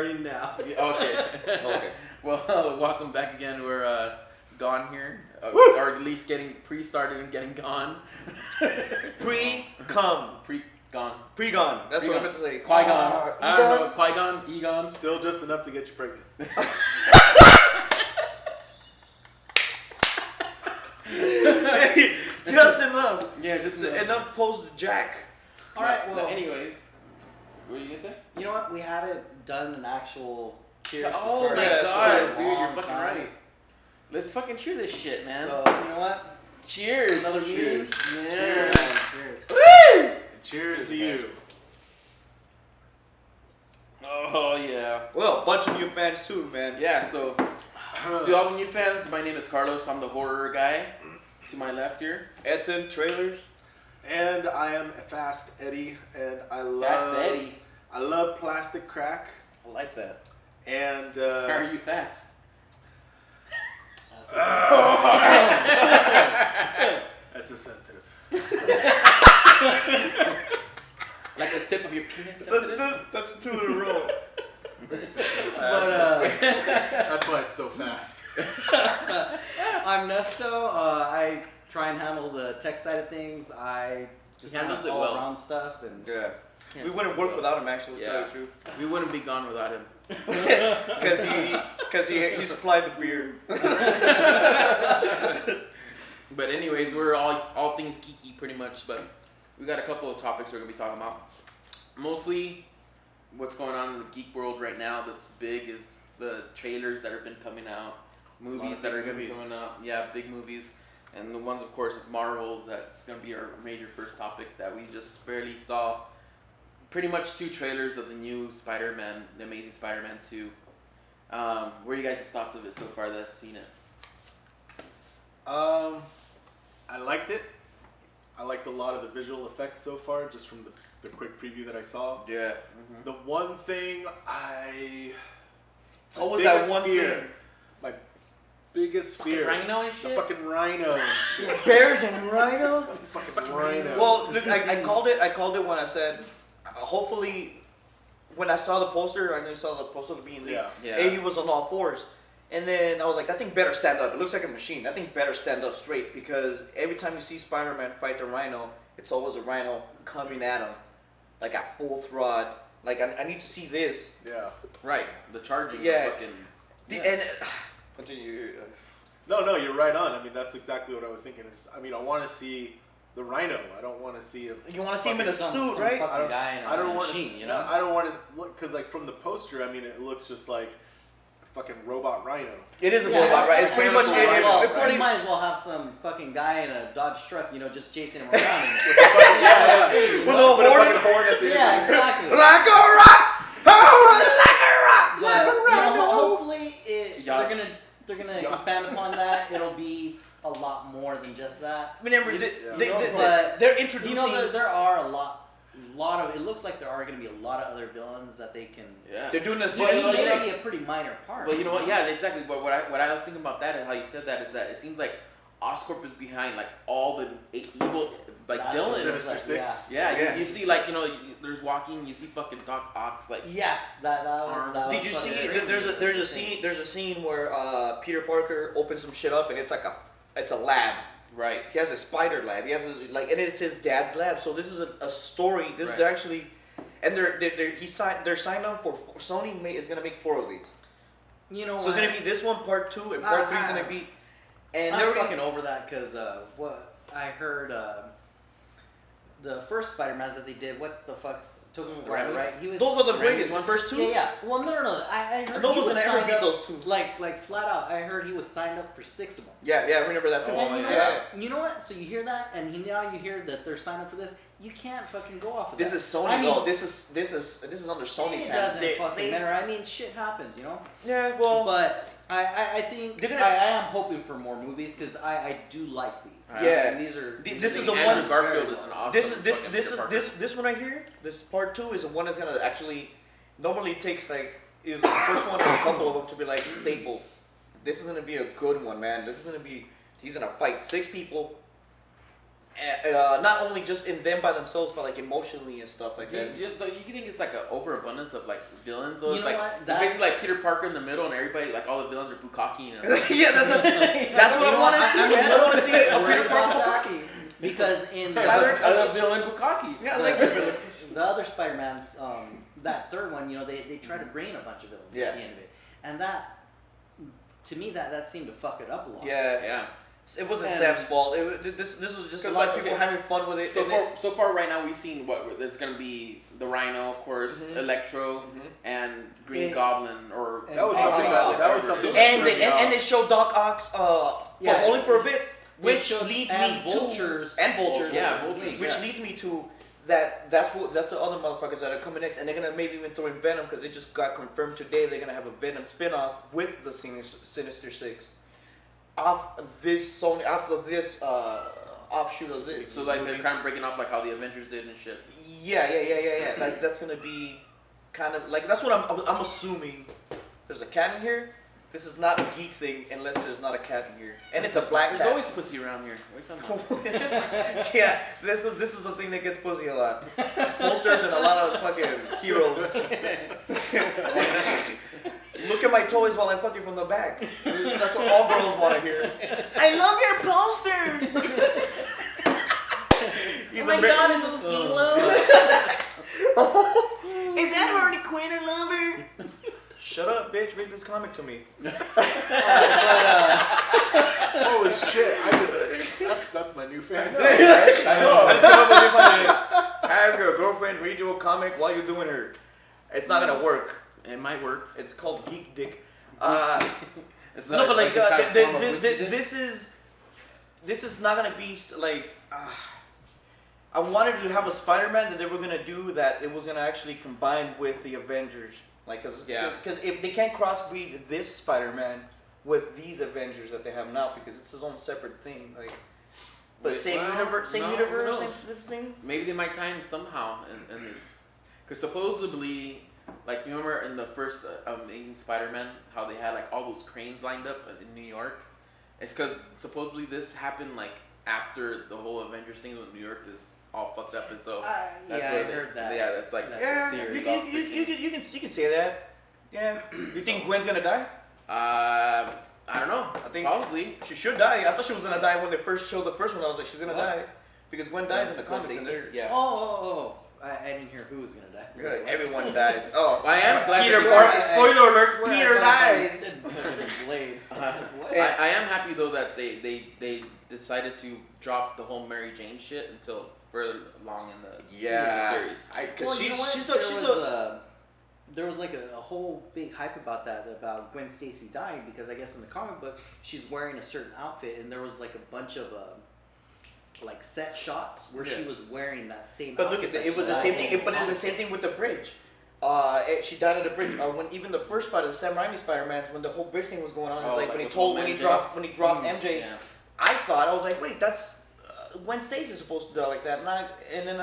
Now. Yeah, okay. Okay. Well, welcome back again. We're gone here, or at least getting pre-started and getting gone. Pre-cum. Pre-gone. Pre-gone. That's what I meant to say. Qui-Gon. I don't know. Qui-Gon. Egon. Still just enough to get you pregnant. Just enough. Yeah, just enough post Jack. All right. Well, anyways, what are you gonna say? you know what? We haven't done an actual cheers. Oh to start my this god, in a dude, you're long fucking time. right. Let's fucking cheer this shit, man. So you know what? Cheers. Another meeting. Yeah. Cheers. Woo! Cheers to you. Oh yeah. Well, a bunch of new fans too, man. Yeah. So, to all the new fans, my name is Carlos. I'm the horror guy. To my left here. Edson, trailers. And I am Fast Eddie, and I Fast Eddie. I love plastic crack. I like that. And How are you fast? that's a sensitive. Like the tip of your penis. sensitive? That's two in a row. Very sensitive. But That's why it's so fast. I'm Nesto. I try and handle the tech side of things. I just He handle handles it all well. around stuff and Yeah. We wouldn't work without him, actually, to tell you the truth. We wouldn't be gone without him. Because he supplied the beer. But anyways, we're all things geeky pretty much. But we got a couple of topics we're gonna be talking about. Mostly, what's going on in the geek world right now that's big is the trailers that have been coming out, movies that are gonna be coming out. Yeah, big movies. And the ones, of course, of Marvel, that's going to be our major first topic that we just barely saw. Pretty much 2 trailers of the new Spider-Man, the Amazing Spider-Man 2. What are you guys' thoughts of it so far that have seen it? I liked it. I liked a lot of the visual effects so far, just from the quick preview that I saw. Yeah. Mm-hmm. The one thing What was that one thing? My biggest fear. rhino and The shit. fucking rhino and shit. Bears and rhinos. Fucking rhino. Well, look, I called it when I said, hopefully, when I saw the poster, I know you saw the poster being leaked. Yeah. And he was on all fours. And then I was like, that thing better stand up. It looks like a machine. That thing better stand up straight, because every time you see Spider-Man fight the rhino, it's always a rhino coming at him, like at full throttle. Like, I need to see this. Yeah. Right, the charging. Yeah. Fucking, And continue. No, you're right on. I mean, that's exactly what I was thinking. I want to see the rhino. I don't want to see him. You want to see him in a suit, right? Fucking guy in I don't a want machine, to. you know. I don't want to look, because like from the poster, I mean, it looks just like a fucking robot rhino. It is a robot, right? It's pretty much. You might as well have some fucking guy in a Dodge truck, you know, just chasing him around. Yeah. With a horn. horn at the end. Yeah, exactly. Like a rock! Oh, like a rock! But, Like a you know, rock! hopefully Yacht. they're gonna expand upon that. It'll be a lot more than just that. Remember, But they're introducing. You know, there are a lot of. It looks like there are going to be a lot of other villains that they can. yeah. They're doing this. Well, it's going to be a pretty minor part. Well, you know what? Yeah, exactly. But what I was thinking about that and how you said that is that it seems like Oscorp is behind like all the evil like That's villains. what it was Sinister like, Six. Yeah, you see like there's walking. You see fucking Doc Ock like. Yeah, that was. Did you see? fucking crazy. There's a scene where Peter Parker opens some shit up, and it's a lab. Right. He has a spider lab. He has his, and it's his dad's lab. So this is a story. Right. They're actually, and they're signed on for Sony is gonna make 4 of these. You know, So it's gonna be this one, part 2, and part 3 is gonna be. And I'm they're fucking over that because what I heard. The first Spider-Mans that they did, what the fuck's Tobey Maguire, Ramis? right? He was. Those are the greatest. The first 2. Yeah. Well, no. I heard No he one's was gonna ever signed beat up. those 2. Like flat out, I heard he was signed up for 6 of them. Yeah, I remember that too. Oh, And you know yeah. what? You know what? So you hear that, and now you hear that they're signed up for this. You can't fucking go off of This that. is Sony. I mean, though. This is under Sony's it hands. doesn't fucking matter. I mean, shit happens, you know. Yeah, well. But I think They're gonna- I am hoping for more movies because I do like these. Yeah. And these are. This is the Andrew one. Garfield is an awesome. This one right here. This part 2 is the one that's gonna actually. Normally it takes like either the first one or a couple of them to be like staple. This is gonna be a good one, man. This is gonna be. He's gonna fight 6 people. not only just in them by themselves, but like emotionally and stuff like that. You think it's like an overabundance of like villains? So You it's know like what? it's basically like Peter Parker in the middle, and everybody like all the villains are bukkake. You know? Yeah, that's what I want to see. I'm Man. I want to see a worried Peter Parker about that. Bukkake. Because in I love villain bukkake. Yeah, I like the villain. the other Spider-Mans, that third one, you know, they try to bring in a bunch of villains Yeah. at the end of it, and that, to me, that seemed to fuck it up a lot. Yeah. Yeah. It wasn't And- Sam's fault. This was just a 'Cause, lot like, of people okay, having fun with it. So far right now we've seen what there's gonna be the Rhino, of course, Mhm. Electro, Mhm. and Green Yeah. Goblin, or That was And- something that was something. that And threw they, me and, off. and they showed Doc Ock's, Yeah. but only for a bit, They which showed- leads and me Vultures. to and Vultures. Yeah, Vultures. Which Yeah. leads me to that's the other motherfuckers that are coming next, and they're gonna maybe even throw in Venom because it just got confirmed today. They're gonna have a Venom spinoff with the Sinister Six, off this offshoot of this. So like they're kind of breaking off like how the Avengers did and shit. Yeah. Like that's gonna be kind of like that's what I'm assuming. There's a cat in here. This is not a geek thing unless there's not a cat in here, and it's a black There's cat. always pussy around here. What are you talking about? Yeah, this is the thing that gets pussy a lot. Posters and a lot of fucking heroes. Look at my toys while I fuck you from the back. That's what all girls want to hear. I love your posters. Oh my God, is those Halo? Is that Harley Quinn? I love her. Shut up, bitch. Read this comic to me. Holy shit! That's my new fantasy. I know. I just come up with a funny. Have your girlfriend read your comic while you're doing her. It's not gonna work. It might work. It's called Geek Dick. It's No, but like the fat form of pussy dick. this is not gonna be like. I wanted to have a Spider-Man that they were gonna do that it was gonna actually combine with the Avengers, like because if they can't crossbreed this Spider-Man with these Avengers that they have now because it's his own separate thing, like. But Wait, same well, universe, no, who knows? same thing. Maybe they might tie him somehow in this, because supposedly, like you remember in the first Amazing Spider-Man, how they had like all those cranes lined up in New York. It's because supposedly this happened like after the whole Avengers thing with New York is all fucked up, and so that's Yeah, I where heard that. Yeah, that's like That Yeah, theory. you can say that. Yeah. You think Gwen's gonna die? I don't know. I think- probably. She should die. I thought she was gonna die when they first showed the first one. I was like, she's gonna What? die because Gwen dies in the Gwen comics. And Stacy? they're Yeah. Oh. I didn't hear who was gonna die. I was like, what? everyone dies. Oh, Well, I am glad Peter that Parker. I Spoiler alert: Swear, Peter I thought you dies. said Blade. What? I am happy though that they decided to drop the whole Mary Jane shit until further along in the series. Because Well, you know what? she's There was like a whole big hype about that, about Gwen Stacy dying, because I guess in the comic book she's wearing a certain outfit, and there was like a bunch of like set shots where she was wearing that same. But look outfit at that. that It she was the died same in thing. the But it's the comic same book. thing with the bridge. She died at the bridge. When even the first fight of the Sam Raimi Spider-Man, when the whole bridge thing was going on, it was like like when he with told Mary when he Jane? dropped MJ. Yeah. I was like, wait, that's Gwen Stacy's supposed to die like that, and then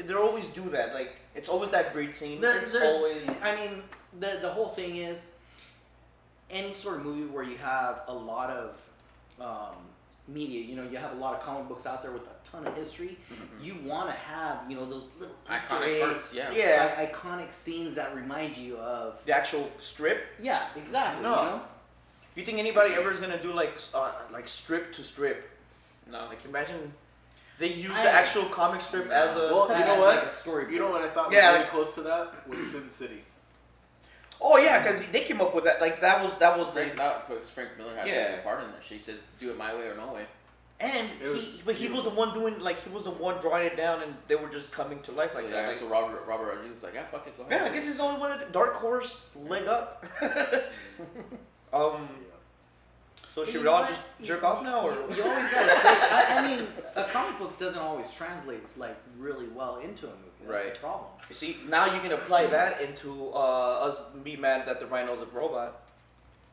they always do that. Like it's always that bridge scene. It's always. I mean, the whole thing is any sort of movie where you have a lot of media, you know, you have a lot of comic books out there with a ton of history. Mhm. You want to have, you know, those little Easter Iconic eggs, parts, yeah. Yeah. iconic scenes that remind you of. The actual strip. Yeah, exactly. No. You know. You think anybody ever is gonna do like strip to strip? No. Like imagine they use I- the actual comic strip as a. Well, you know As what? Like a story. You know what I thought was Yeah, really like- close to that was Sin City. Oh yeah, because they came up with that. Like that was Frank, because Frank Miller had Yeah. a part in that. She said, "Do it my way or no way." and he was the one doing he was the one drawing it down, and they were just coming to life like So, that. yeah, Like, so Robert Rodriguez was like, "Yeah, fuck it, go ahead." yeah, I guess he's the only one. Dark Horse, leg up. So should You we know all what? just jerk off now, or? You always gotta say. I mean, a comic book doesn't always translate like really well into a movie. That's Right. the problem. You see, now you can apply that into us being mad that the Rhino's a robot.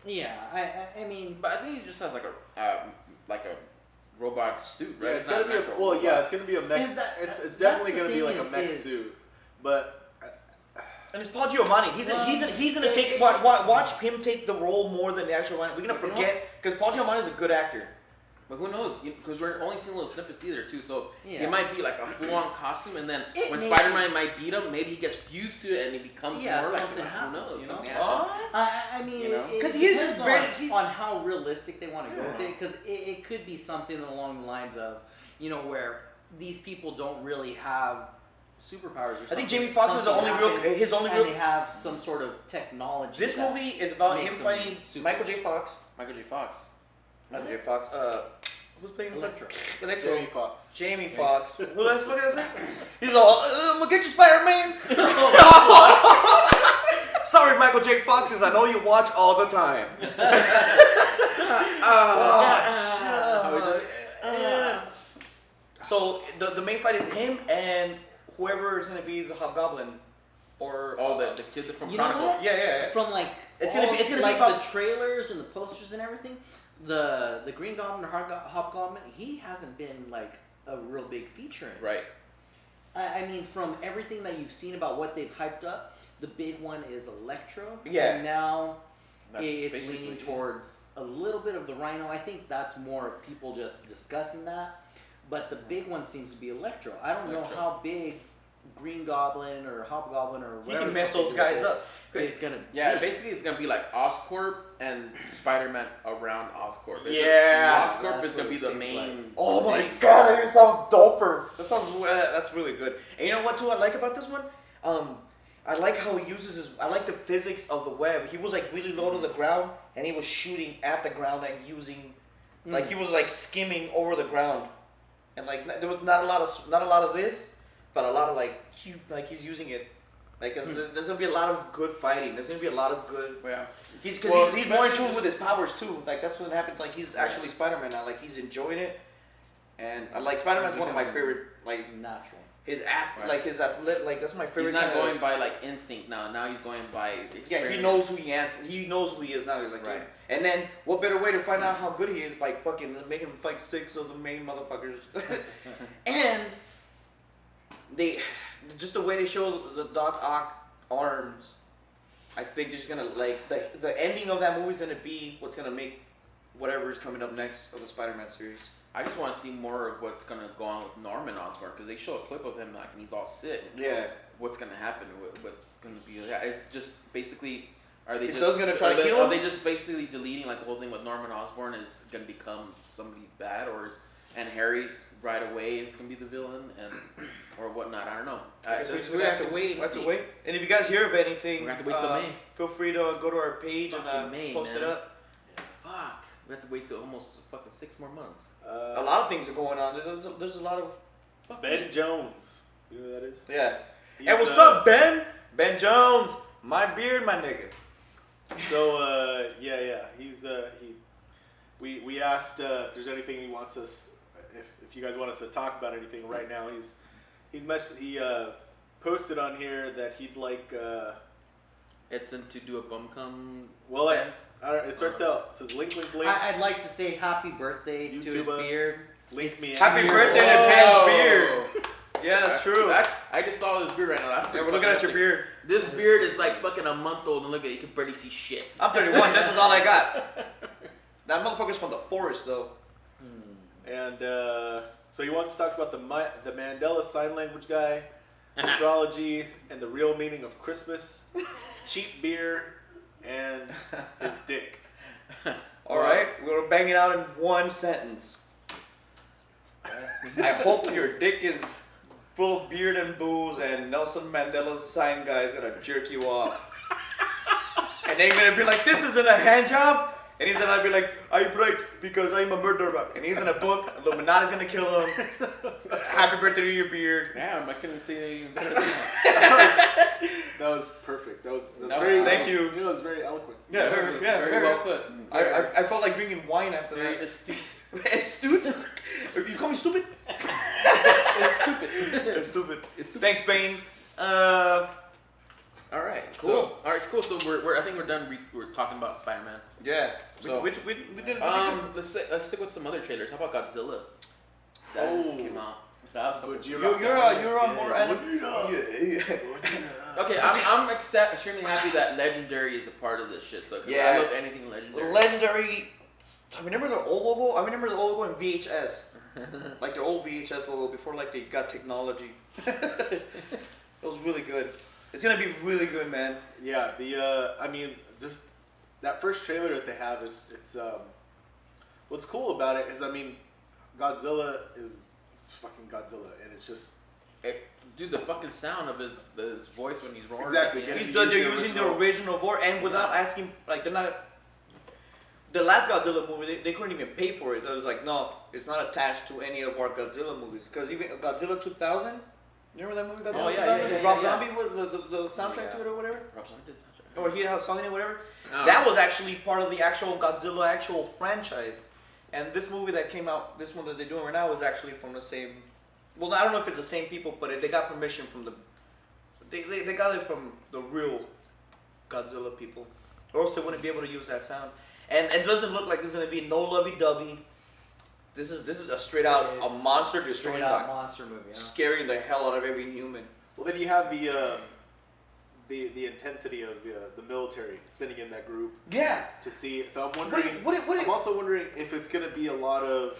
Yeah, I mean, But I think he just has like a robot suit, right? Yeah, it's not gonna be an actual well. robot. Yeah, it's gonna be a mech. Is that- it's that's definitely the gonna be thing like a is- mech is- suit, but And it's Paul Giamatti. He's gonna take watch him take the role more than the actual Rhino. We're gonna You know forget because Paul Giamatti is a good actor. But who knows? Because we're only seeing little snippets either, too. So Yeah. it might be like a full-on costume, and then It when may- Spider-Man might beat him, maybe he gets fused to it and he becomes Yeah, more like something him. Who happens, knows? you know? Something Oh. happens. I mean, You know? it 'Cause he's depends just barely- he's- on how realistic they want to go Yeah. with it. Because it could be something along the lines of, where these people don't really have superpowers. Or I think something. Jamie Foxx is the Something only happens, his only and real. they have some sort of technology. This that movie is about makes him him fighting super. Michael J. Fox. Michael J. Fox. Michael J. Fox. Who's playing Electro. Electro. Jamie Foxx. Jamie Foxx. Who the fuck is that? He's all, I'm gonna get you, Spider-Man. Sorry, Michael J. Fox, I know you watch all the time. So the main fight is him and whoever is gonna be the Hobgoblin, or Oh, the kid from You know Chronicle. what? yeah. From like It's gonna be like about- the trailers and the posters and everything. The Green Goblin or Hobgoblin, he hasn't been like a real big feature in it. Right. I mean, from everything that you've seen about what they've hyped up, the big one is Electro. Yeah. And now That's it's basically leaning it. towards a little bit of the Rhino. I think that's more of people just discussing that. But the big one seems to be Electro. I don't know Electro. how big Green Goblin or Hobgoblin or He whatever can mess the fuck those they guys do up. is gonna Yeah, be. basically it's gonna be like Oscorp and Spider-Man around Oscorp. It's Yeah. just, Oscorp That's is gonna what be it the seems main. Oh my thing. god, it sounds doper. That's really good. And you know what too I like about this one? I like how he uses I like the physics of the web. He was like really low to the ground and he was shooting at the ground and using like he was like skimming over the ground. And like there was not a lot of this, but a lot of like he's using it. Like there's gonna be a lot of good fighting. There's gonna be a lot of good. Yeah. He's Well, he's more in especially tune with his powers too. Like that's what happened. Like he's actually Spider-Man now. Like he's enjoying it, and like Spider-Man's one of my favorite. Like natural. his Right. like his athletic. Like that's my favorite. He's not kinda- going by like instinct now. Now he's going by experience. Yeah, he knows who he is. He knows who he is now. He's like, Right. And then what better way to find out how good he is by fucking making him fight 6 of the main motherfuckers. And they just the way they show the Doc Ock arms. I think just gonna like the ending of that movie is gonna be what's gonna make whatever's coming up next of the Spider-Man series. I just want to see more of what's gonna go on with Norman Osborn because they show a clip of him like and he's all sick. Yeah. What's gonna happen? What's gonna be? Yeah, it's just basically. Are they His just son's gonna try are to they, heal Are him? they just basically deleting like the whole thing with Norman Osborn is gonna become somebody bad, and Harry's right away is gonna be the villain, and or whatnot? I don't know. I guess We have to wait. We have and to see. wait. And if you guys hear of anything, We have to wait till May. feel free to go to our page Fucking and May, post it man. up. Fuck. We have to wait till almost fucking 6 more months. A lot of things are going on. There's a lot of Fuck Ben me. Jones. You know who that is? yeah. He's, Hey, what's up, Ben? Ben Jones, my beard, my nigga. So yeah, he's we asked if there's anything he wants us if you guys want us to talk about anything right now. He posted on here that he'd like Edson to do a bum well dance. it starts out it says link I'd like to say happy birthday to his YouTube us. beard. link me in. Happy Beard. birthday to Ben's beard. Yeah, that's true. I just saw his beard right now. That's Yeah, pretty we're looking at fucking your epic. beard. This beard is like fucking a month old, and look at it, you can barely see shit. I'm 31. This is all I got. That motherfucker's from the forest, though. And so he wants to talk about the Mandela sign language guy, astrology, and the real meaning of Christmas, cheap beer, and his dick. All right, we're gonna bang it out in one sentence. I hope your dick is full of beard and booze, and Nelson Mandela's sign guy is gonna jerk you off. And then you're gonna be like, "This isn't a hand job," and he's gonna be like, "I'm right because I'm a murderer." And he's in a book. Illuminati's gonna kill him. Happy birthday to your beard. Damn, I couldn't say it even better than that. That was perfect. That was That very. was- thank you. It was very eloquent. Yeah, It was yeah, very well put. I felt like drinking wine after Very that. astute. Stupid? You call me stupid? It's stupid. It's stupid. It's stupid. Thanks, Bane. All right. Cool. So, all right, cool. So we're I think we're done. We're talking about Spider-Man. Yeah. So- we didn't. Let's stick with some other trailers. How about Godzilla? That just came out. That was Gojira. You're on more. Okay, I'm extremely happy that Legendary is a part of this shit. So 'cause Yeah. I love anything Legendary. Legendary I remember their old logo. I remember the old logo in VHS, like their old VHS logo before like they got technology. It was really good. It's gonna be really good, man. Yeah, I mean, just that first trailer that they have it's what's cool about it is, I mean, Godzilla is fucking Godzilla, and it's just Dude, the fucking sound of his voice when he's roaring. Exactly, at the end. yeah. They're using the original voice, and without asking, like they're not. The last Godzilla movie, they couldn't even pay for it. It was like, no, it's not attached to any of our Godzilla movies. Because even Godzilla 2000, you remember that movie, Godzilla Oh, yeah, 2000? yeah, yeah, Rob yeah. Zombie was the soundtrack to it or whatever? Rob Zombie did soundtrack. Or he had a song in it, whatever. Oh. That was actually part of the actual Godzilla actual franchise. And this movie that came out, this one that they're doing right now, is actually from the same. Well, I don't know if it's the same people, but they got permission from the. They got it from the real Godzilla people, or else they wouldn't be able to use that sound. And it doesn't look like there's gonna be no lovey-dovey. This is a straight out a monster destroying, straight out monster movie, huh? scaring the hell out of every human. well, then you have the intensity of the military sending in that group Yeah. to see it. So I'm wondering. What I'm also wondering if it's gonna be a lot of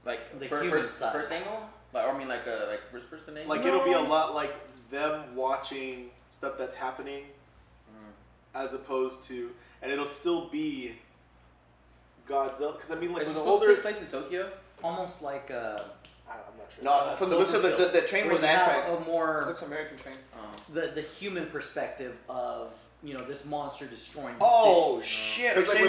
Like The first, human side. first angle, like, or I mean like first person angle. like it'll be a lot like them watching stuff that's happening, as opposed to, and it'll still be Godzilla. Because I mean, like Is it with the supposed to older, take place in Tokyo? Almost like I'm not sure. No, from the looks of the train where was you have Amtrak. a more It looks American train. the human perspective of this monster destroying the Oh city. shit! It's like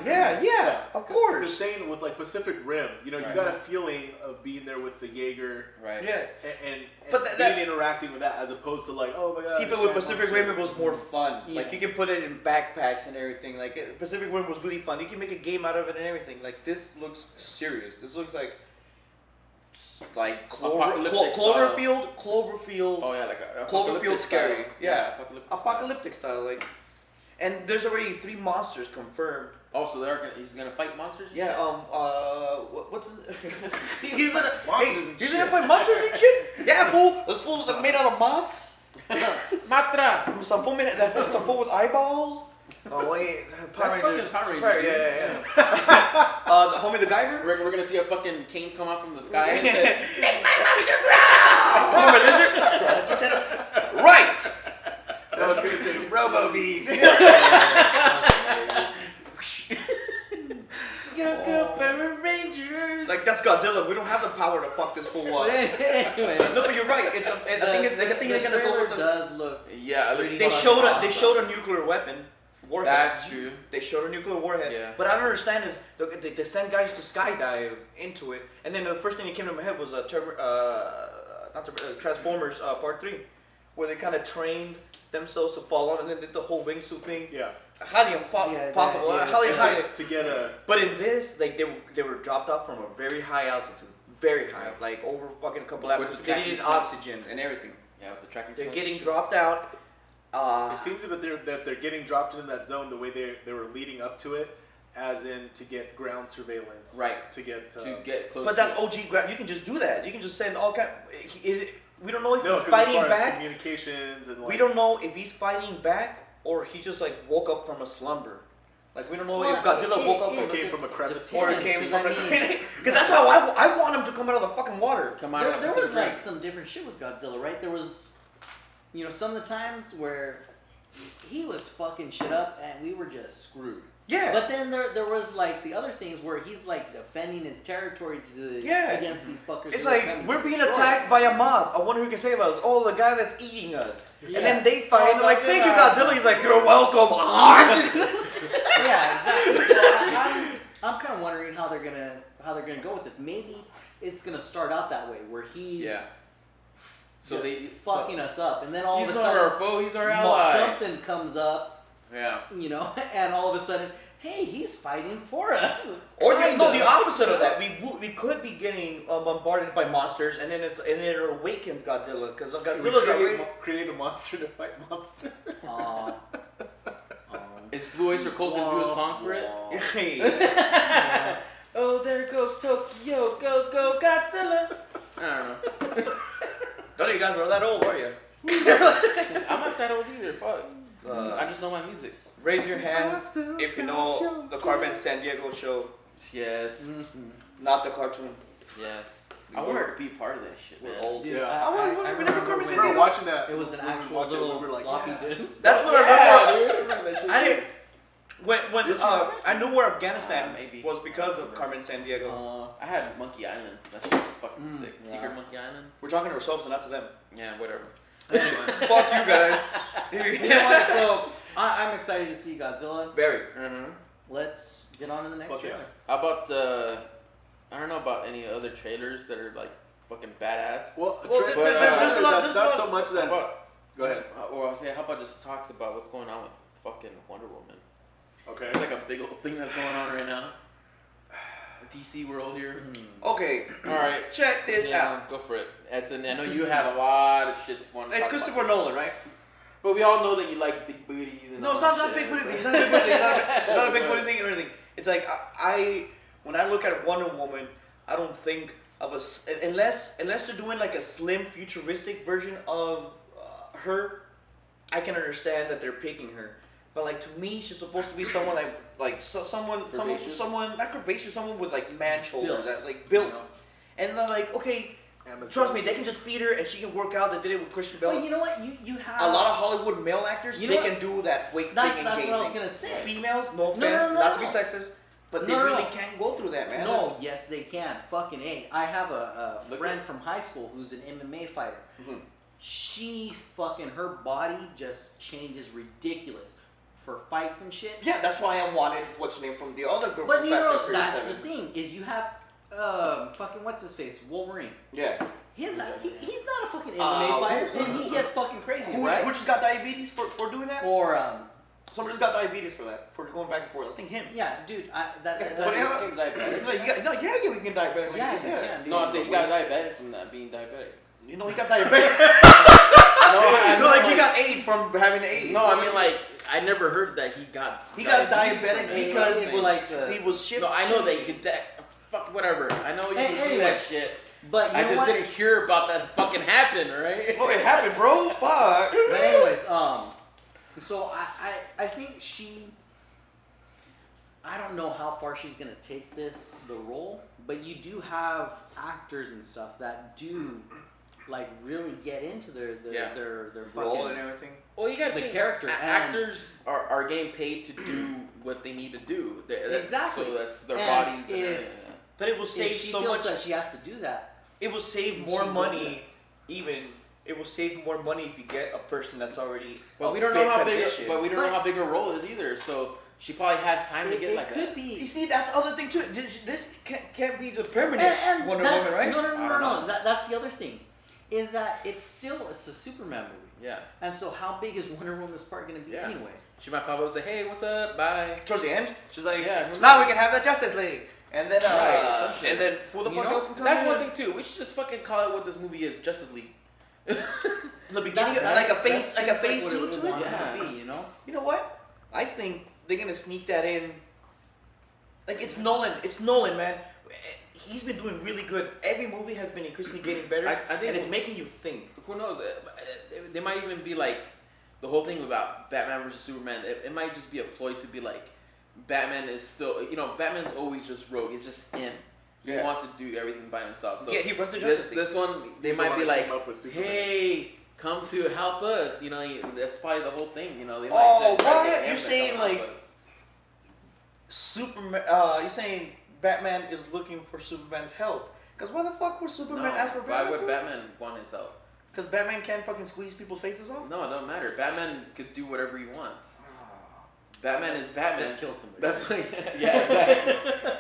Yeah, of course. Because saying with like Pacific Rim, you Right. got a feeling of being there with the Jaeger Right. Yeah. and But that- interacting with that, as opposed to like, oh my god. See, but with Pacific Rim, it was more fun. Yeah. Like you can put it in backpacks and everything. Like Pacific Rim was really fun. You can make a game out of it and everything. Like this looks serious. This looks like Apocalyptic Cloverfield. Oh yeah, like a Cloverfield scary. style. Yeah. apocalyptic. Apocalyptic style, like. And there's already 3 monsters confirmed. Oh, so he's gonna fight monsters? and Yeah. shit? What's he's gonna Monsters hey, and he's shit. gonna fight monsters and shit. Yeah, fool. Those fools are made out of moths. Matra. Some fool with eyeballs. Oh wait, That's fucking Power Rangers, dude. Yeah. The homie the Guyver. We're gonna see a fucking cane come out from the sky and say, Homie lizard. Right. I was gonna say Robo Bees. "Yo, go Power Rangers!" Like that's Godzilla. We don't have the power to fuck this fool up. Anyway, No, but you're right. I think they're gonna go with the. does look. Yeah, it looks They fucking showed awesome. they showed a nuclear weapon. Warhead. That's true. They showed a nuclear warhead. Yeah. But I don't understand is they send guys to skydive into it, and then the first thing that came to my head was Transformers Part 3, where they kind of trained themselves to fall on and then did the whole wingsuit thing. yeah. Highly impossible. Highly. To get a But in this, like they were dropped off from a very high altitude, very high, like over fucking a couple hours. With the They needed tracking oxygen and everything. Yeah, with the tracking. They're stuff. getting dropped out. it seems that they're getting dropped into that zone the way they were leading up to it, as in to get ground surveillance. Right. To get close. But that's OG ground. You can just do that. You can just send all kind. We don't know if no, he's 'cause fighting as far as back. communications and like, We don't know if he's fighting back or he just like woke up from a slumber. Like we don't know Well, if Godzilla woke up from came from a crevice. or it depends, came from I mean- because that's how I want him to come out of the fucking water. Come on. There was like some different shit with Godzilla, right? There was, some of the times where he was fucking shit up and we were just screwed. Yeah. But then there was like the other things where he's like defending his territory against these fuckers. It's who are like coming we're to being destroy attacked us. by a moth. I wonder who can save us. Oh, the guy that's eating us. Yeah. And then they fight. and they're like, thank you, Godzilla. Godzilla. He's like, you're welcome. Yeah, exactly. So I'm kind of wondering how they're gonna go with this. Maybe it's gonna start out that way, where he's So just they fucking us up, and then all he's of a not sudden our foe. He's our ally. something comes up, Yeah. and all of a sudden, hey, he's fighting for us. Or Kinda. the opposite of that. We could be getting bombarded by monsters, and then it awakens Godzilla because Godzilla's already. create a monster to fight monster. Aw. Is Blue Oyster Cult gonna do a song for it? Oh, there goes Tokyo, go Godzilla. I don't know. None of you guys are that old, are you? I'm not that old either. Fuck. I just know my music. Raise your hand if you know the Carmen San Diego show, Yes. not the cartoon. Yes. I wanted to be part of that shit, man. We're old. Dude, Yeah. I remember We were watching that. it was an we were actual watching it, little we were like, floppy yeah. disk. That's what I remember. dude. Remember that shit I too? didn't. When I knew where Afghanistan maybe. was because of Carmen San Diego. I had Monkey Island. That shit was fucking sick. yeah. Secret Monkey Island. We're talking to ourselves and not to them. Yeah, whatever. Anyway. Fuck you guys. You know what? So I'm excited to see Godzilla. Very. Mm-hmm. Let's get on to the next Fuck yeah. trailer. How about I don't know about any other trailers that are like fucking badass. Well, Well, there's there's a lot- there's not a lot- so much How that. about, Go ahead. Or I'll say, how about just talks about what's going on with fucking Wonder Woman? Okay. It's like a big old thing that's going on right now. DC world here. Okay. All right. Check this Yeah, out. go for it. Edson, I know you have a lot of shit to want to It's talk about. Christopher Nolan, right? But we all know that you like big booties and No, all it's not that a big shit. booty thing. It's not a big booty thing. It's not a big booty thing or anything. It's like when I look at Wonder Woman, I don't think of unless they're doing like a slim futuristic version of her. I can understand that they're picking her, but like to me, she's supposed to be someone someone not curvaceous, someone with like man shoulders, Built. that's like built. You know? And they're like, okay, trust me, they can just feed her and she can work out. They did it with Christian Bale. Well, you know what? You have A lot of Hollywood male actors, You know they what? can do that weight That's thing and what gain I was thing. gonna say. Females, no offense, No, not to be no. sexist, but they No, no, really no. can't go through that, man. No, yes they can. Fucking A. I have a Look friend from high school who's an MMA fighter. Mhm. Her body just changes ridiculous for fights and shit. Yeah, that's why I wanted what's the name from the other group. But from you Fast and know, Furious that's 7. the thing is you have fucking what's his face, Wolverine. Yeah. He's not a fucking MMA Uh, fighter, who- and he gets fuking crazy, Who, right? which got diabetes for doing that? Or Somebody's got diabetes for that, for going back and forth. I think him. yeah, dude, But Fucking diabetic. No, you got, yeah, you can diabetic. Like, yeah, you can. Dude. No, I'm saying you got diabetic from that being diabetic. You know, he got diabetic. I no, know, like he like- got AIDS from having AIDS. No, I mean like I never heard that he got. he got diabetes diabetic from it. because It's he was like he was shipped. No, I know that you could. Fuck whatever. I know you can do Anyway, that shit. But you I know just what? didn't hear about that fucking happen, right? Oh, it happened, bro. Fuck. But anyways, so I think I don't know how far she's gonna take the role, but you do have actors and stuff that do like really get into their Yeah. their Role fucking and everything. Well, you got the think, character and- Actors are getting paid to do what they need to do. Exactly. So that's their And bodies. And if- everything. But it will if save she so feels much. that she has to do that. It will save more She will do money. Even it will save more money if you get a person that's already. But a we don't fit know how big. condition. But we don't know But- how big her role is either. So she probably has time to get It like could that. You be. see, that's the other thing too. This can't be the permanent And Wonder that's, Woman, right? No, I don't know. That's the other thing, is that it's a Superman movie, Yeah. and so how big is Wonder Woman's part gonna be Yeah. anyway? She might pop up and say, "Hey, what's up? Bye." Towards the end, she's like, Yeah, who now knows? we can have the Justice League, and then Right, some shit. and then who the You fuck know, else can come That's in? one thing too. We should just fucking call it what this movie is: Justice League. The beginning, like a phase, like a phase what two it to it. wants Yeah. to be, you know. You know what? I think they're gonna sneak that in. Like it's Nolan. It's Nolan, man. He's been doing really good. Every movie has been increasingly getting better, I think and it's making you think. Who knows? They might even be like the whole thing about Batman versus Superman. It might just be a ploy to be like Batman is still. Batman's always just rogue. It's just him. He Yeah. wants to do everything by himself. So Yeah, he runs the Justice League. this one, they He's the might one be to like, team up with Superman. "Hey, come to help us." That's probably the whole thing. They might Oh, try to what? get him You're to saying, come help like, us. Superman. You're saying Batman is looking for Superman's help? Because why the fuck would Superman ask for why would Batman's help? Batman want his help? Because Batman can't fucking squeeze people's faces off. No, it don't matter. Batman could do whatever he wants. Batman is Batman. Kill somebody. That's like, yeah, exactly.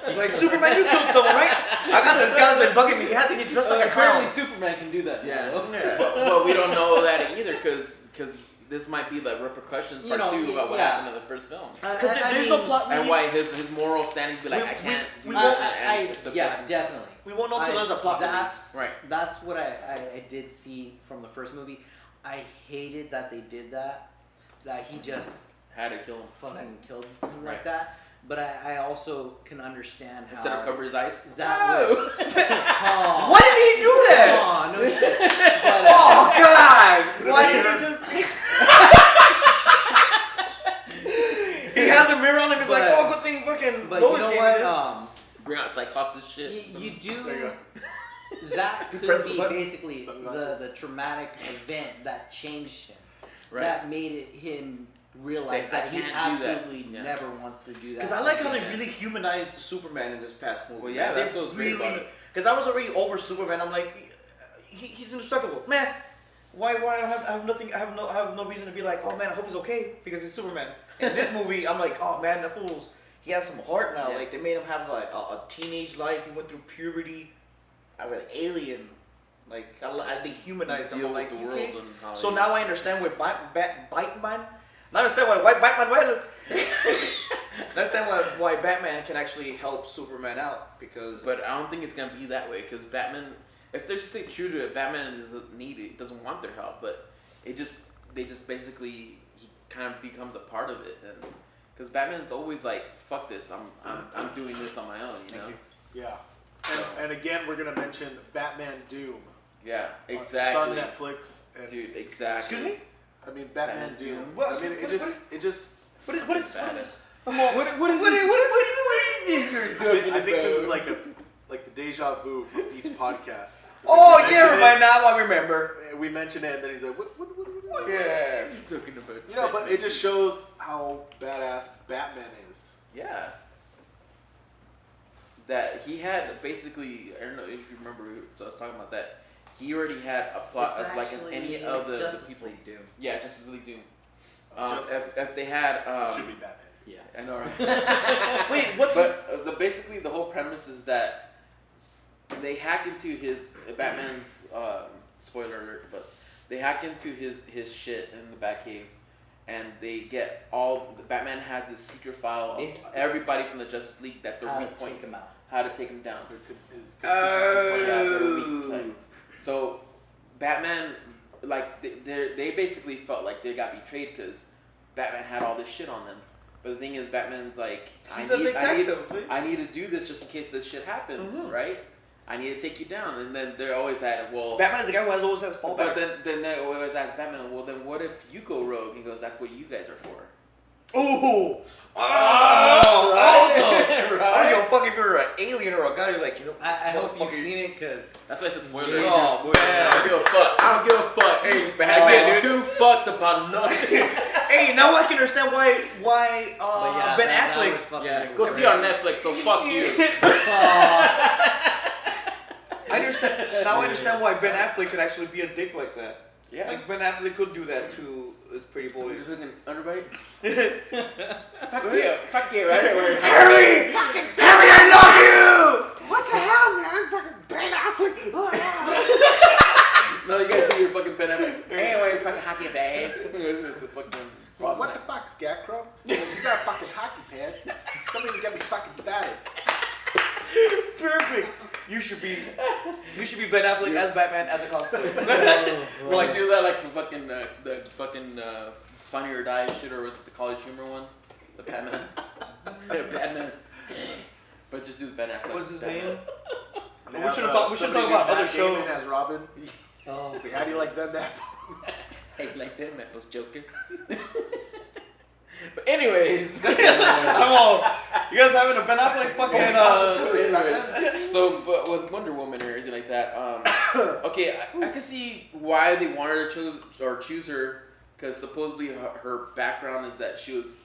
He's like, Superman, you killed someone, right? I got this guy that's been bugging me. He has to get dressed like a clown. Apparently, Superman can do that. Yeah, Yeah. but we don't know that either because this might be the repercussions part two about what yeah. happened in the first film, Because there's no plot and release. why his moral standing be like, We- I can't we- do we this. won't- and it's a yeah, fucking- definitely. We won't know until there's a plot release. That's Right. That's what I did see from the first movie. I hated that they did that. That he just had to kill him fucking killed him like Right. that. But I also can understand how instead of cover his eyes. that No. would. Oh, Why did he do that? oh, no shit. But, Oh God! Why did he just? He has a mirror on him. He's like, But- oh, good thing fucking But you Lois know gave me what? this. Bring out Cyclops' shit. You There you do. go. That could Press the be button. basically Sunglasses. the traumatic event that changed him. Right. That made him realize Say, that "I he can't do that." absolutely Yeah. never wants to do that. Because I like how they Yeah. really humanized Superman in this past movie. Well, yeah, man. that's They what was great about it. Because I was already over Superman. I'm like, he's indestructible, man. Why I have nothing. I have no reason to be like, oh man, I hope he's okay because he's Superman. In this movie, I'm like, oh man, that fool's. He has some heart now. Yeah. Like they made him have like a teenage life. He went through puberty as an alien. Like I dehumanized him. Deal I'm like, with the okay. world and how So he- now I understand why Batman. Now I understand why Batman. I understand why Batman can actually help Superman out because. But I don't think it's gonna be that way because Batman, if they're stay true to it, Batman doesn't want their help, but they just basically he kind of becomes a part of it, and because Batman's always like, fuck this, I'm doing this on my own, you know. Thank Yeah. And again, we're gonna mention Batman Doom. Yeah, It's exactly. on Netflix. And Dude, exactly. Excuse me. I mean, Batman Batman Doom. Doom. What- I mean, what- it just. What is Batman. this? What is you're talking I think this is about? like the deja vu from each podcast. Oh We yeah, mention remind now I remember. it, we mention it, and then he's like, what? Yeah. You're talking about. You know, but it just shows how badass Batman is. Yeah. That he had basically, I don't know if you remember, I was talking about that. He already had a plot It's of like in any of the Justice people. League Doom. Yeah, Justice League Doom. Just- If they had, should be Batman. Yeah. I know, right? Wait, what? But basically the whole premise is that they hack into his Batman's spoiler alert, but they hack into his shit in the Batcave, and they get all the Batman had this secret file of Basically. everybody from the Justice League that their How to weak take points, him out. how to take him down. His Yeah, their Oh. weak points. So Batman, like they basically felt like they got betrayed because Batman had all this shit on them. But the thing is, Batman's like, He's a detective. I need to do this just in case this shit happens, Mhm. right? I need to take you down. And then they're always at, well, Batman is the guy who always has but fallbacks. then they always ask Batman, well, then what if you go rogue? He goes, that's what you guys are for. Ooh. Oh, I don't right? give a fuck if you're an alien or a guy. You're like, you know, I hope you've motherfucker. seen it because That's why I said spoiler. Oh, Spoiler. I don't give a fuck. I don't give a fuck. Hey, I Batman, get dude. 2 fucks about nothing. Hey, now I can understand why Ben that Affleck. was fucking Yeah, weird. go see it on Netflix, so fuck you. I understand. Now I understand why Ben Affleck could actually be a dick like that. Yeah. Like Ben Affleck could do that to his pretty boy. You're looking underbite? Harry, Fuck you, right? Harry, I love you. What the hell, man? Fucking Ben Affleck. No, you gotta do your fucking Ben Affleck. Anyway, fucking hockey bags. The fucking What the fuck, Scarecrow? You got fucking hockey pants. Don't even get me fucking started. Perfect. You should be Ben Affleck as Batman as a cosplay. Well, I do that like the fucking Funny or Die shit or with the College Humor one, the Batman, Batman. But just do the Ben Affleck. What's his Batman. name? They We have, should talk about other shows. As Robin. Oh, It's like, how do you like Ben Affleck? Hey, like that, that was Joker. But anyways, Come on, you guys having a Ben Affleck fucking so but with Wonder Woman or anything like that, okay, I can see why they wanted to choose her because supposedly her background is that she was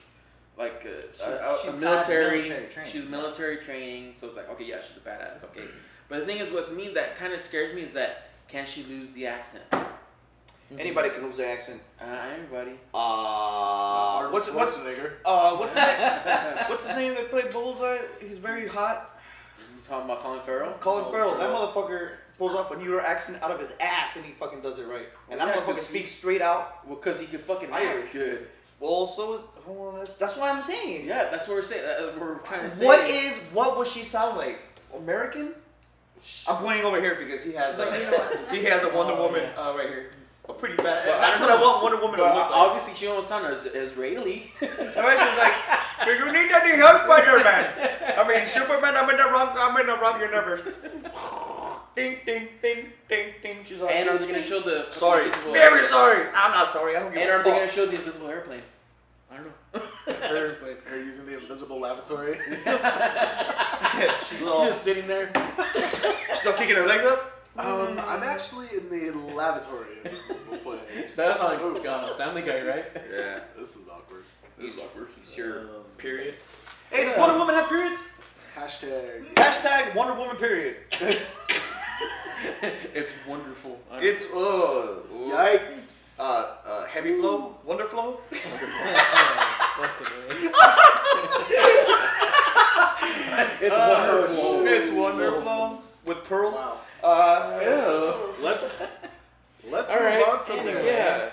like she's a had military, military training. she was military training, so it's like okay, yeah, she's a badass, okay. But the thing is, with me, that kind of scares me is that can she lose the accent? Anybody can lose their accent. Everybody. What's Schwarzenegger? what's his name? What's his name that played Bullseye? He's very hot. You talking about Colin Farrell? Colin Farrell. That motherfucker pulls off a New York accent out of his ass, and he fucking does it right. And that Yeah, motherfucker 'cause speaks straight out. Well, cause he can fucking Irish. act good. Well, so hold on, that's what I'm saying. Yeah, that's what we're saying. We're trying to say. What would she sound like? American? I'm pointing over here because he has Like, you know what? he has a Wonder Oh, Woman yeah. right here. A pretty bad. But That's I what don't I know. want Wonder Woman to But look like. obviously, she don't sound Israeli. Alright, she's like, do you need any help, Spider-Man? I mean, Superman, I'm in the wrong universe. Ding, ding, ding, ding, ding. She's like, And are they gonna show the? sorry, invisible- very sorry. I'm not sorry. I don't give And a are they fuck. gonna show the invisible airplane? I don't know. Her using the invisible lavatory. She's She's just sitting there. She's still kicking her legs up. I'm actually in the lavatory as invisible plane. That's on Family Guy, right? Yeah. This is awkward. This is awkward. It's your period. Hey, does Wonder Woman have periods? Hashtag Wonder Woman period. It's wonderful. It's yikes. Heavy flow, wonder flow. It's wonderful. It's wonder flow with pearls. Wow. Let's All move right. on from there. Yeah.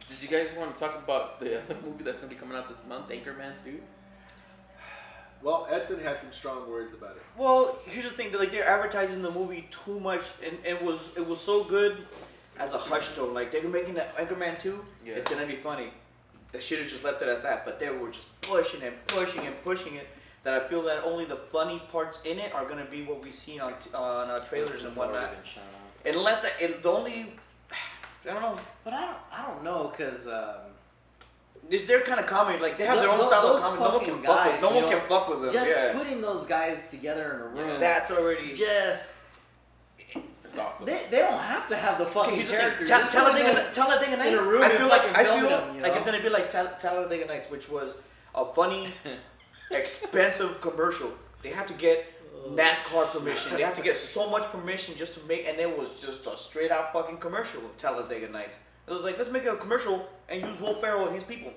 Did you guys want to talk about the other movie that's gonna be coming out this month, Anchorman 2? Well, Edson had some strong words about it. Well, here's the thing: they're advertising the movie too much, and it was so good as a hush tone. Like they're making the Anchorman 2, it's gonna be funny. They should have just left it at that, but they were just pushing and pushing and pushing it. That I feel that only the funny parts in it are gonna be what we see on trailers and whatnot. Unless the only, I don't know. But I don't know, cause It's their kind of comedy. Like they have their own style of comedy. No one can fuck with them. Just putting those guys together in a room. That's already just. It's awesome. They don't have to have the fucking characters. Talladega Nights. in a room I and feel like fucking filming them, you know? it's gonna be like Talladega Nights, which was a funny, expensive commercial. They have to get NASCAR permission. They have to get so much permission just to make, and it was just a straight out fucking commercial of Talladega Nights. It was like, let's make a commercial and use Will Ferrell and his people.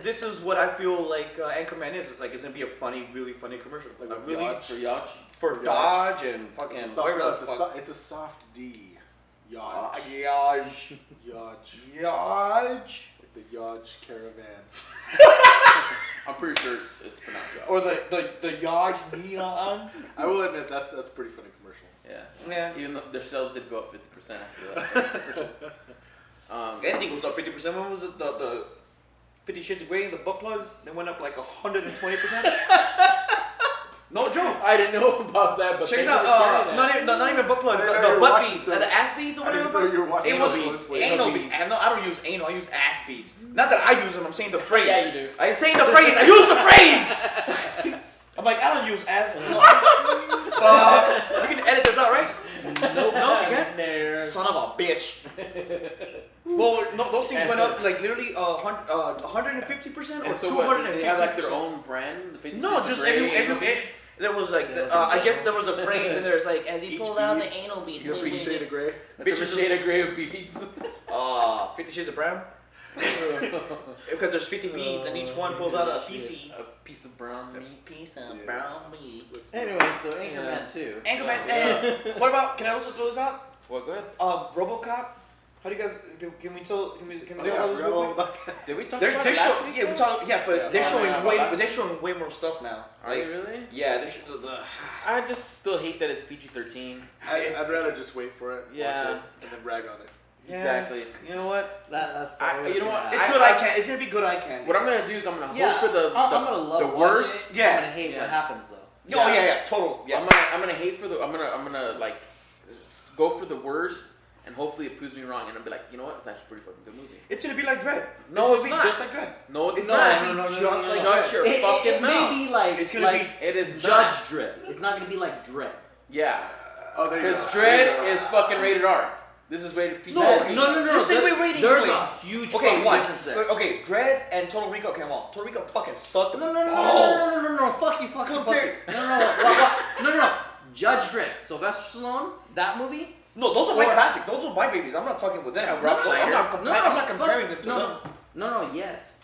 This is what I feel like Anchorman is. It's like it's gonna be a funny, really funny commercial. Like a really for Dodge and fucking It's a soft D. Yodge. Yodge. Yodge. Like the Yodge caravan. I'm pretty sure it's pronounced Yodge. Or the Yodge neon. I will admit that's a pretty funny commercial. Yeah. Even though their sales did go up 50% after that. Anything goes up 50%. When was it? The 50 Shades of Grey, the butt plugs, they went up like 120%. No joke. I didn't know about that, but check this out. Not even butt plugs. The butt beads, the ass beads or whatever. It was anal beads. I don't use anal. I use ass beads. Not that I use them. I'm saying the phrase. Yeah, you do. I'm saying the phrase. I use the phrase. I'm like, I don't use ass. Fuck. You can edit this out, right? No, you can't. Son of a bitch. Well, no, those things went up like literally 150% or 250%. They have like their own brand. No, just every there was like I guess there was a phrase and there's like as he pulled out the anal bead. You have 50 Shades of Grey. Different shade of gray of beads. 50 Shades of Brown. Because there's 50 beads and each one pulls out a piece of brown meat. Brown meat. Anyway, so Anchorman 2. Anchorman. What about? Can I also throw this out? What? Go ahead. RoboCop. How do you guys? Can we tell? Can we Yeah, tell this real quick? Did we talk They're about it showing. last week? Yeah, we talk. Yeah, but they're showing way. But they're showing way more stuff now. Are you really? Yeah, they're. I just still hate that it's PG-13. I'd rather just wait for it. Yeah. Watch it, and then rag on it. Yeah, Exactly. You know what? That's you know what? It's good. It's gonna be good. I can. What I'm gonna do is I'm gonna Yeah, hope for the I'm gonna love the watch worst. it. Yeah. I'm gonna hate what happens though. Oh yeah, total. Yeah. I'm gonna hate for the. I'm gonna like go for the worst, and hopefully it proves me wrong, and I'll be like, you know what? It's actually a pretty fucking good movie. It's gonna be like Dread. No, it's it's gonna not. be just like Dread. No, it's It's not. gonna be No, just like Shut Dread. your fucking mouth. It may be like It's gonna be. It is Judge not. Dredd. It's not gonna be like Dredd. Yeah. Oh, there you Because go. Dread is fucking rated R. This is rated PG. No. There's Wait. a huge Okay, fucking watch. difference there. Okay, Dread and Total Recall came on. Total Recall fucking sucked. No. Fuck you. No. Judge Dredd. Sylvester Stallone. That movie. No, those are my classics. Those are my babies. I'm not fucking with them. Yeah, Rob Schneider. I'm not comparing them to them. No. Yes.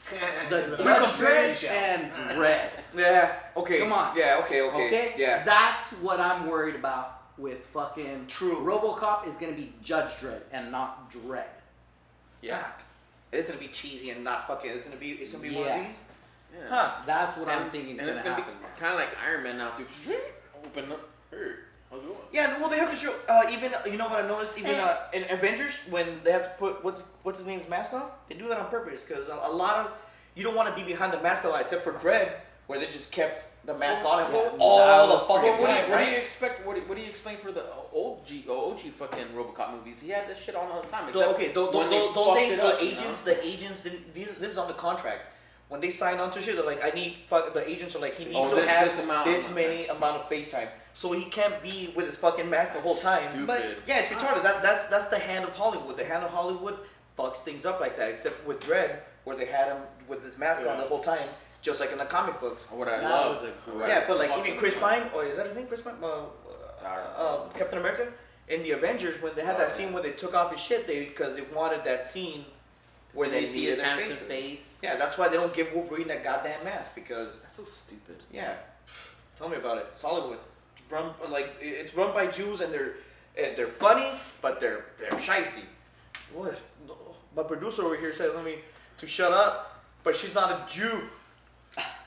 The We're Judge comparing Dredd and Dredd. Yeah. Okay. Come on. Yeah. Okay. Okay. Yeah. That's what I'm worried about with fucking. True. RoboCop is gonna be Judge Dredd and not Dredd. Yeah. It's gonna be cheesy and not fucking. It's gonna be one Yeah. of these. Yeah. Huh. That's what I'm And thinking is and it's gonna gonna be happen. kind of like Iron Man now too. Open up. Hey, how's it going? Yeah. Well, they have to show. Even you know what I noticed. Even in Avengers, when they have to put what's his name's mask off, they do that on purpose because a lot of you don't want to be behind the mask a lot, except for Dredd, where they just kept the mask on him all the fucking time, What right? do you expect? What do you explain for the OG fucking RoboCop movies? He had this shit on all the time. Okay, those when they days, fucked it up, the agents, this is on the contract. when they sign on to shit, they're like, I need the agents are like, he needs Oh, to this have amount. this many amount of FaceTime, so he can't be with his fucking mask the whole time. Stupid. But yeah, it's retarded. That's the hand of Hollywood. The hand of Hollywood fucks things up like that. Except with Dredd, where they had him with his mask on the whole time, just like in the comic books. What I That love. was a what Yeah, I but like fucking even Chris love. Pine, or is that his name, Chris Pine? Captain America in the Avengers, when they had that scene where they took off his shit, because they wanted that scene where So they you see needed his their handsome faces. face. Yeah, that's why they don't give Wolverine that goddamn mask, because That's so stupid. yeah, tell me about it. It's Hollywood. It's run by Jews, and they're funny, but they're shiesty. What? My producer over here said me to shut up, but she's not a Jew.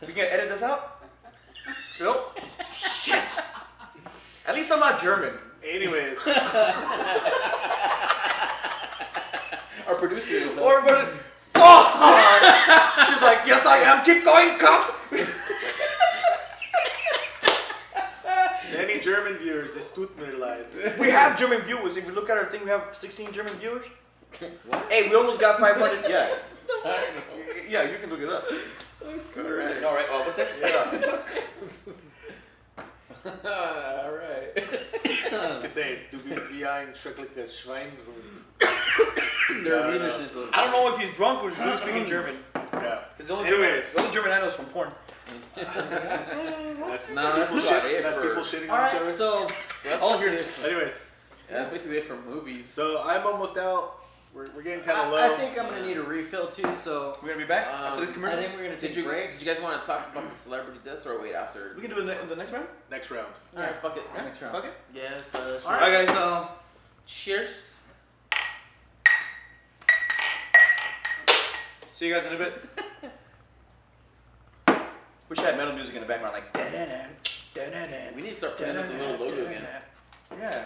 We can edit this out? Nope. Shit. At least I'm not German. Anyways, Our producer is. Or but fuck. She's like, yes I am. Keep going, cops. to any German viewers, es tut mir leid. We have German viewers. If you look at our thing, we have 16 German viewers. Hey, we almost got 500. Yeah. Yeah, you can look it up. Alright. All right. Oh, what's next? Alright. You could say, du bist wie ein schreckliches Schweinhund. Their No, Wiener no. Schnitzel. I don't know if he's drunk or he's really speaking German. Yeah. Because the only Anyways. German I know is from porn. That's No, that's people, about it that's for- people shitting All on each right, other. so All of your. Anyways, Yeah, that's basically it for movies. so I'm almost out. We're getting kind of low. I think I'm gonna need a refill too. So We're gonna be back after this I commercial. think we're gonna take Did you a break. Did you guys want to talk about the celebrity deaths or wait after? We can do it in the next round. Next round. Alright, fuck it. Next round. Okay. Yes. All right, guys. Cheers. See you guys in a bit. Wish I had metal music in the background, like. We need to start putting up the little logo again. Yeah.